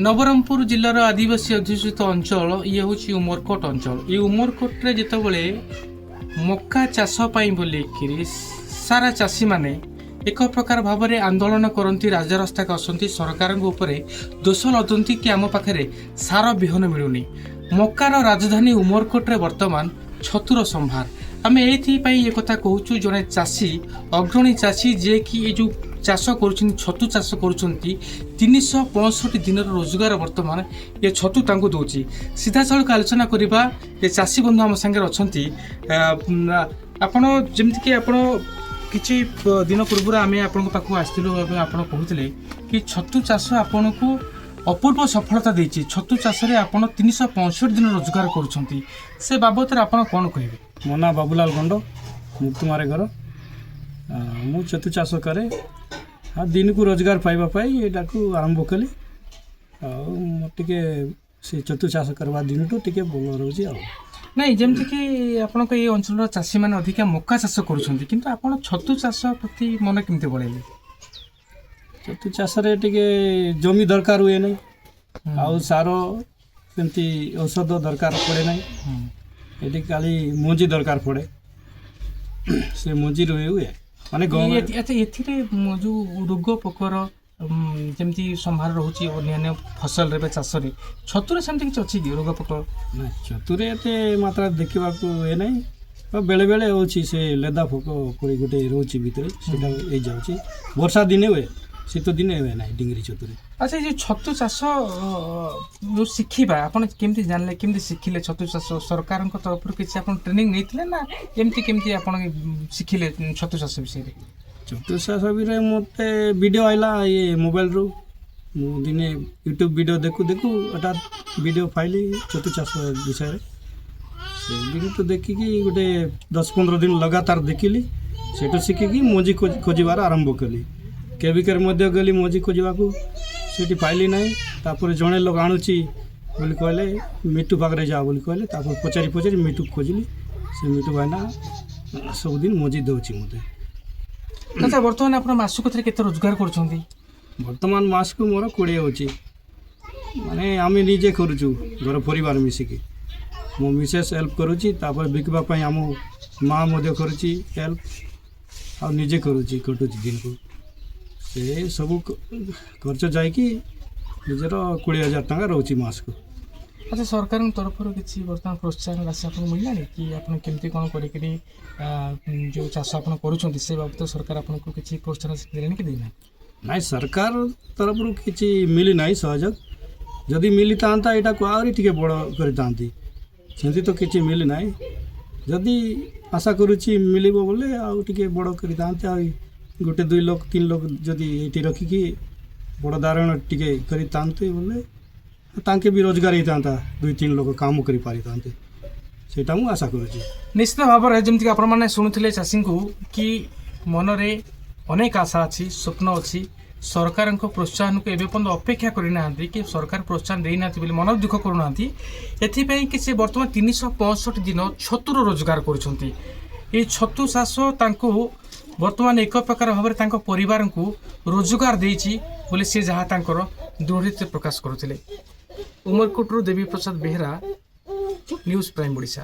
नवरंगपुर जिलार आदिवासी अध्युषित अंचल ये हूँ उमरकोट अंचल। ये उमरकोट्रे जितेबाला मक्का चाष बोलिकी सारा चाषी माने एक प्रकार भाव में आंदोलन करती राजरास्ता आसती सरकार दोष लदती कि आम पाखे सार विहन मिलूनी। मक्कार राजधानी उमरकोट्रे वर्तमान छतुर संभार। आम ये कथा कहूँ जड़े चाषी अग्रणी चाषी जे कि ये जो चाष कर छतु चाष कर 365 दिन रोजगार वर्तमान ये छतु दूची। सीधा सड़क आलोचना करवा ये चाषी बंधु आम सागर अच्छा आपण जमीक आप किसी दिन पूर्व आम आपण पाक आसलु आप कहते कि छतु चाष आपन को अपूर्व सफलता देती। छतु चाष आप 365 दिन रोजगार कर से बाबद आप कौन कहे? मो ना बाबूलाल गंड मुक्तमारे घर मु छतु चाष कै हाँ दिन को रोजगार पाइबापी यहाँ आरंभ कली टे से छतु चाष करवा दिन टू टे भल रोचे नहीं जमती कि आपण ये अंचल चाषी मैंने अधिका मक्का चाष कर छतु चाष प्रति मन केमती बढ़ेले? छतु चाष टे जमी दरकार हुए ना आउ सार सेमती औषध दरकार पड़े ना ये खाली मंजी दरकार पड़े से मंजी हुए माने जो रोग पोकर जमती संभार रोचे अन्य फसल रे चाष छतुरे सेमती किसी अच्छी कि रोग पोक ना छतुरे एते मात्रा देखा ये ना बेले बेले होची से लेदा फोक कोई गोटे रोची भितर सेटा ए जाउची वर्षा दिने हुए शीत दिन हुए ना डिंगरी छतुरे। अच्छा ये छतु चाष जो शिखा आपन केमती जानले केमती शिखिले छतु चाष सरकार तरफ किसी आप ट्रेनिंग नहीं ना एमती केमती आप शिखिले छतु चाष विषय? छतु चाष भी मत वीडियो आइला ये मोबाइल रू दिने यूट्यूब वीडियो देखू देखू हठात वीडियो पाइली छतु चाष विषय से दिन तो देखिकी गोटे 10-15 दिन लगातार देखिली से शिखिकी मजी खोजार आरंभ कली केविकर गली मजी खोजा से पाइली ना तापर जड़े लोग आणुची बोली कहले मिटू पाखे जा बोली कहले तापर पचारि पचारि मिटू खोजली से मिटू भाईना सबुदिन मजी दौची मत। अच्छा बर्तमान आप मासक केते रोजगार कर? बर्तमान मास को मोर 20 होची माने आम निजे करूचु घर परिवार मिसिकी मो मिसेस हेल्प करुची तापर बिकबा पई आम माँ मध्य करुची हेल्प आ निजे करुची कटुची दिन को से सब खर्च जाकि निजर 20,000 टका रोची मास को। अच्छा सरकार तरफ किसी बर्तमान प्रोत्साहन राशि आपको मिलला कि आप केमती कौन करी जो चाष आप कर से बाबद सरकार आपको किसी प्रोत्साहन राशि देने कि देना? नाई सरकार तरफ किसी मिली ना सहयोग जदि मिली था यहाँ को आहरी टे बड़ करती तो किसी मिली ना जदि आशा करुच्ची मिल बोले आउ टे बड़ कर गोटे 2 लोग 3 लोग जदि ये रखिकी बड़ दारण टे करते बोले तांके भी रोजगार होता 2-3 लोग काम कर पारि सेटा मु आशा करुच्ची। निश्चित भाव में जमीक आपने शुणुले चाषी को कि मनरे अनेक आशा अच्छी स्वप्न अच्छी सरकार प्रोत्साहन को एवं अपेक्षा करना कि सरकार प्रोत्साहन देना बोली मन दुख करूना एपाई कि से बर्तमान 365 दिन छतुर रोजगार कर छतु चाष बर्तमान एक प्रकार भाव में परिवार को रोजगार देती बोले सी जहाँ दृढ़ प्रकाश करुले। उमरकोट्रु देवी प्रसाद बेहरा, न्यूज़ प्राइम ओडिशा।